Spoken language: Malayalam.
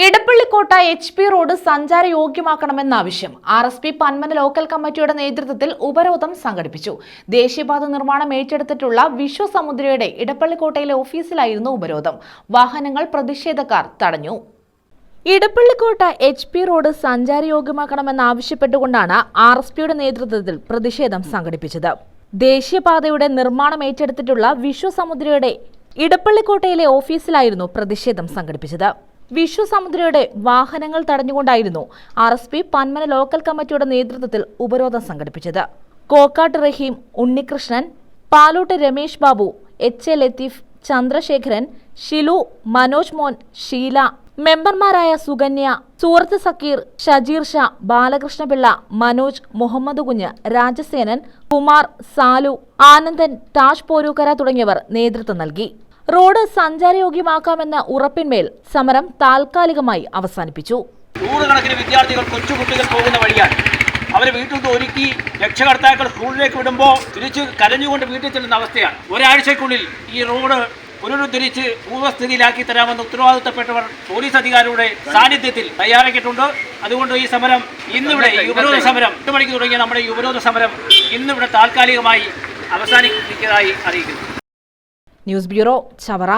ഇടപ്പള്ളിക്കോട്ട HP റോഡ് സഞ്ചാരയോഗ്യമാക്കണമെന്ന ആവശ്യം RSP പന്മന ലോക്കൽ കമ്മിറ്റിയുടെ നേതൃത്വത്തിൽ ഉപരോധം സംഘടിപ്പിച്ചു. ദേശീയപാത നിർമ്മാണം ഏറ്റെടുത്തിട്ടുള്ള വിശ്വസമുദ്രയുടെ ഇടപ്പള്ളിക്കോട്ടയിലെ ഓഫീസിലായിരുന്നു ഉപരോധം. വാഹനങ്ങൾ പ്രതിഷേധക്കാർ തടഞ്ഞു. ഇടപ്പള്ളിക്കോട്ട HP റോഡ് സഞ്ചാരയോഗ്യമാക്കണമെന്നാവശ്യപ്പെട്ടുകൊണ്ടാണ് RSPയുടെ നേതൃത്വത്തിൽ പ്രതിഷേധം സംഘടിപ്പിച്ചത്. ദേശീയപാതയുടെ നിർമ്മാണം ഏറ്റെടുത്തിട്ടുള്ള വിശ്വസമുദ്രയുടെ ഇടപ്പള്ളിക്കോട്ടയിലെ ഓഫീസിലായിരുന്നു പ്രതിഷേധം സംഘടിപ്പിച്ചത്. വിശ്വസമുദ്രയുടെ വാഹനങ്ങൾ തടഞ്ഞുകൊണ്ടായിരുന്നു RSP പന്മന ലോക്കൽ കമ്മിറ്റിയുടെ നേതൃത്വത്തിൽ ഉപരോധം സംഘടിപ്പിച്ചത്. കോക്കാട്ട് റഹീം, ഉണ്ണികൃഷ്ണൻ, പാലോട്ട് രമേശ് ബാബു, HA ലത്തീഫ്, ചന്ദ്രശേഖരൻ, ഷിലു, മനോജ് മോൻ, ഷീല, മെമ്പർമാരായ സുകന്യ, സൂറത്ത് സക്കീർ, ഷജീർ ഷാ, ബാലകൃഷ്ണപിള്ള, മനോജ്, മുഹമ്മദ് കുഞ്ഞ്, രാജസേനൻ, കുമാർ, സാലു, ആനന്ദൻ, താജ് പോരൂക്കര തുടങ്ങിയവർ നേതൃത്വം നൽകി. റോഡ് സഞ്ചാരയോഗ്യമാക്കാമെന്ന ഉറപ്പിന്മേൽ സമരം താൽക്കാലികമായി അവസാനിപ്പിച്ചു. നൂറുകണക്കിന് വിദ്യാർത്ഥികൾ കൊച്ചുകുട്ടികൾ പോകുന്ന വഴിയാണ്. അവരെ വീട്ടിൽ നിന്ന് ഒരുക്കി രക്ഷകർത്താക്കൾ സ്കൂളിലേക്ക് വിടുമ്പോൾ തിരിച്ച് കരഞ്ഞുകൊണ്ട് വീട്ടിൽ ചെല്ലുന്ന അവസ്ഥയാണ്. ഒരാഴ്ചക്കുള്ളിൽ ഈ റോഡ് പുനരുദ്ധരിച്ച് പൂർവ്വസ്ഥിതിയിലാക്കി തരാമെന്ന് ഉത്തരവാദിത്തപ്പെട്ടവർ പോലീസ് അധികാരികളുടെ സാന്നിധ്യത്തിൽ തയ്യാറാക്കിയിട്ടുണ്ട്. അതുകൊണ്ട് ഈ സമരം ഇന്നിവിടെ ഉപരോധ സമരം 8 മണിക്ക് തുടങ്ങിയ നമ്മുടെ ഈ ഉപരോധ സമരം ഇന്നിവിടെ താൽക്കാലികമായി അവസാനിപ്പിക്കുന്നതായി അറിയിക്കുന്നു. News bureau, Chavara.